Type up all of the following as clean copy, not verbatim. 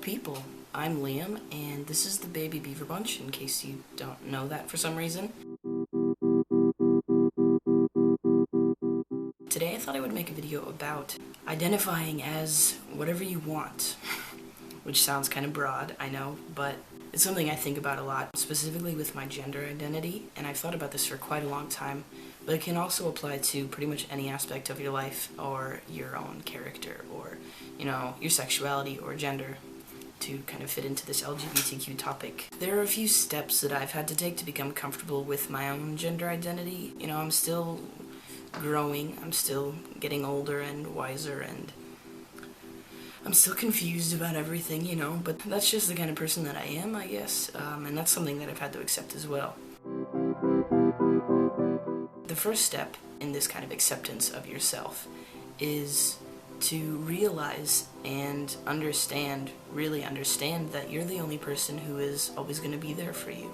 people, I'm Liam, and this is the Baby Beaver Bunch, in case you don't know that for some reason. Today I thought I would make a video about identifying as whatever you want, which sounds kind of broad, I know, but it's something I think about a lot, specifically with my gender identity, and I've thought about this for quite a long time, but it can also apply to pretty much any aspect of your life, or your own character, or, your sexuality or gender, to kind of fit into this LGBTQ topic. There are a few steps that I've had to take to become comfortable with my own gender identity. I'm still growing, I'm still getting older and wiser, and I'm still confused about everything, but that's just the kind of person that I am, I guess, and that's something that I've had to accept as well. The first step in this kind of acceptance of yourself is to realize and really understand that you're the only person who is always going to be there for you,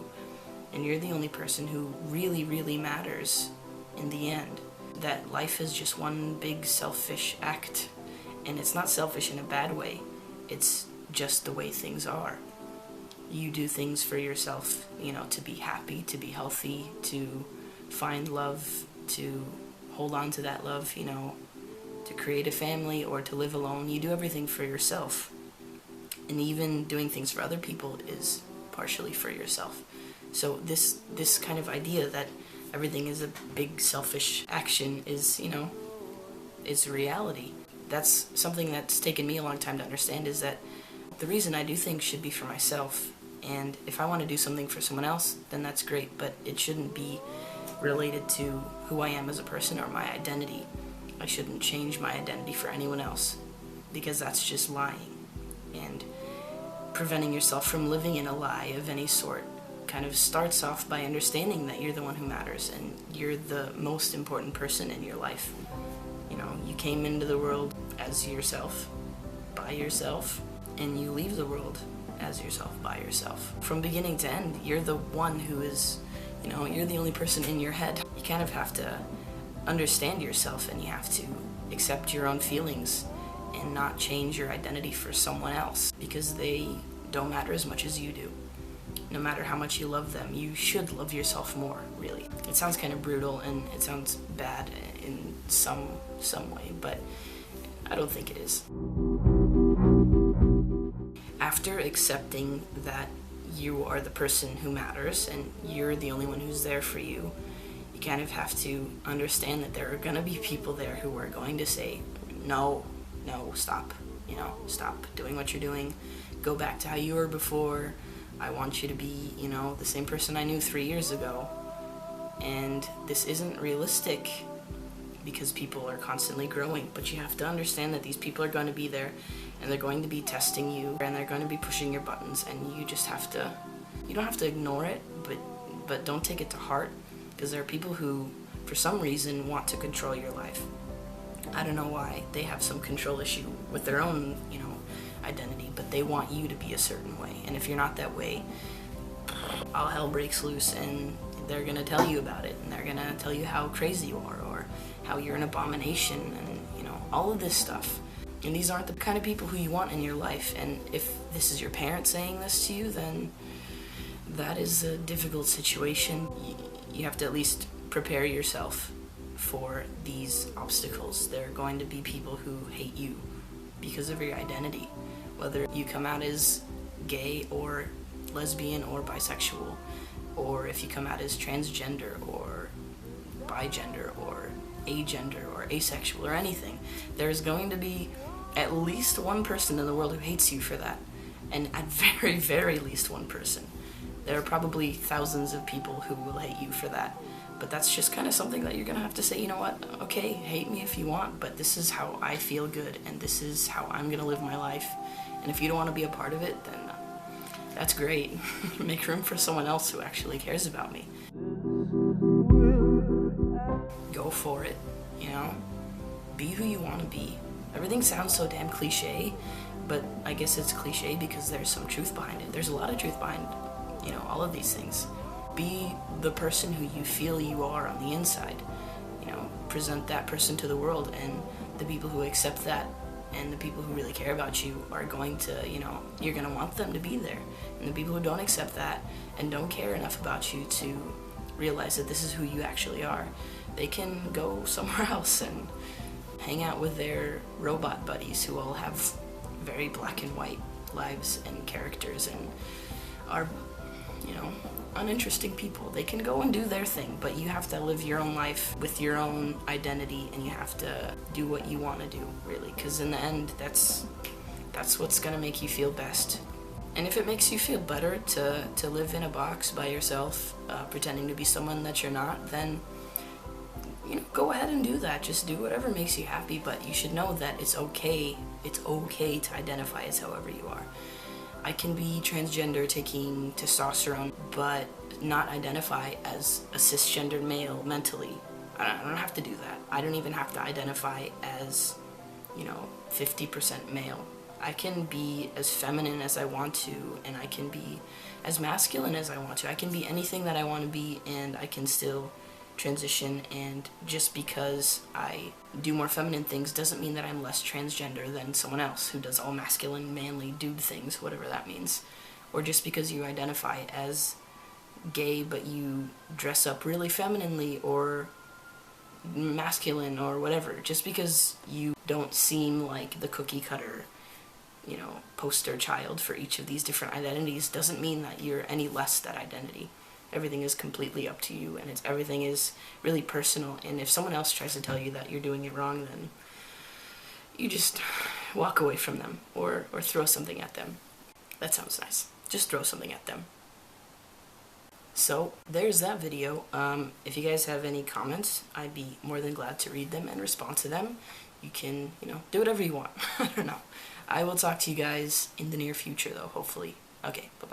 and you're the only person who really, really matters in the end. That life is just one big selfish act. And it's not selfish in a bad way, it's just the way things are. You do things for yourself, to be happy, to be healthy, to find love, to hold on to that love, to create a family or to live alone. You do everything for yourself. And even doing things for other people is partially for yourself. So this kind of idea that everything is a big selfish action is, is reality. That's something that's taken me a long time to understand, is that the reason I do things should be for myself, and if I want to do something for someone else, then that's great, but it shouldn't be related to who I am as a person or my identity. I shouldn't change my identity for anyone else, because that's just lying, and preventing yourself from living in a lie of any sort kind of starts off by understanding that you're the one who matters, and you're the most important person in your life. You came into the world as yourself, by yourself, and you leave the world as yourself, by yourself. From beginning to end, you're the one who is, you're the only person in your head. You kind of have to understand yourself, and you have to accept your own feelings and not change your identity for someone else, because they don't matter as much as you do. No matter how much you love them, you should love yourself more, really. It sounds kind of brutal, and it sounds bad in some way, but I don't think it is. After accepting that you are the person who matters, and you're the only one who's there for you, you kind of have to understand that there are going to be people there who are going to say, no, stop, stop doing what you're doing, go back to how you were before. I want you to be, the same person I knew 3 years ago. And this isn't realistic, because people are constantly growing. But you have to understand that these people are going to be there, and they're going to be testing you, and they're going to be pushing your buttons, and you just have to, you don't have to ignore it, but don't take it to heart, because there are people who, for some reason, want to control your life. I don't know why. They have some control issue with their own, identity, but they want you to be a certain way, and if you're not that way, all hell breaks loose, and they're gonna tell you about it, and they're gonna tell you how crazy you are, or how you're an abomination, and all of this stuff. And these aren't the kind of people who you want in your life, and if this is your parents saying this to you, then that is a difficult situation. You have to at least prepare yourself for these obstacles. There are going to be people who hate you because of your identity, whether you come out as gay or lesbian or bisexual, or if you come out as transgender or bigender or agender or asexual or anything. There's going to be at least one person in the world who hates you for that, and at very, very least one person. There are probably thousands of people who will hate you for that. But that's just kind of something that you're going to have to say, okay, hate me if you want, but this is how I feel good, and this is how I'm going to live my life. And if you don't want to be a part of it, then that's great. Make room for someone else who actually cares about me. Go for it, Be who you want to be. Everything sounds so damn cliche, but I guess it's cliche because there's some truth behind it. There's a lot of truth behind, all of these things. Be the person who you feel you are on the inside. Present that person to the world, and the people who accept that and the people who really care about you are going to, you're going to want them to be there. And the people who don't accept that and don't care enough about you to realize that this is who you actually are, they can go somewhere else and hang out with their robot buddies who all have very black and white lives and characters and are, uninteresting people. They can go and do their thing, but you have to live your own life with your own identity, and you have to do what you want to do, really, because in the end, that's what's gonna make you feel best. And if it makes you feel better to live in a box by yourself, pretending to be someone that you're not, then go ahead and do that. Just do whatever makes you happy, but you should know that it's okay to identify as however you are. I can be transgender taking testosterone, but not identify as a cisgendered male mentally. I don't have to do that. I don't even have to identify as, 50% male. I can be as feminine as I want to, and I can be as masculine as I want to. I can be anything that I want to be, and I can still transition. And just because I do more feminine things doesn't mean that I'm less transgender than someone else who does all masculine, manly dude things, whatever that means. Or just because you identify as gay but you dress up really femininely or masculine or whatever, just because you don't seem like the cookie cutter poster child for each of these different identities doesn't mean that you're any less that identity. Everything is completely up to you, and everything is really personal. And if someone else tries to tell you that you're doing it wrong, then you just walk away from them or throw something at them. That sounds nice. Just throw something at them. So there's that video. If you guys have any comments, I'd be more than glad to read them and respond to them. You can, do whatever you want. I don't know. I will talk to you guys in the near future, though, hopefully. Okay, bye-bye.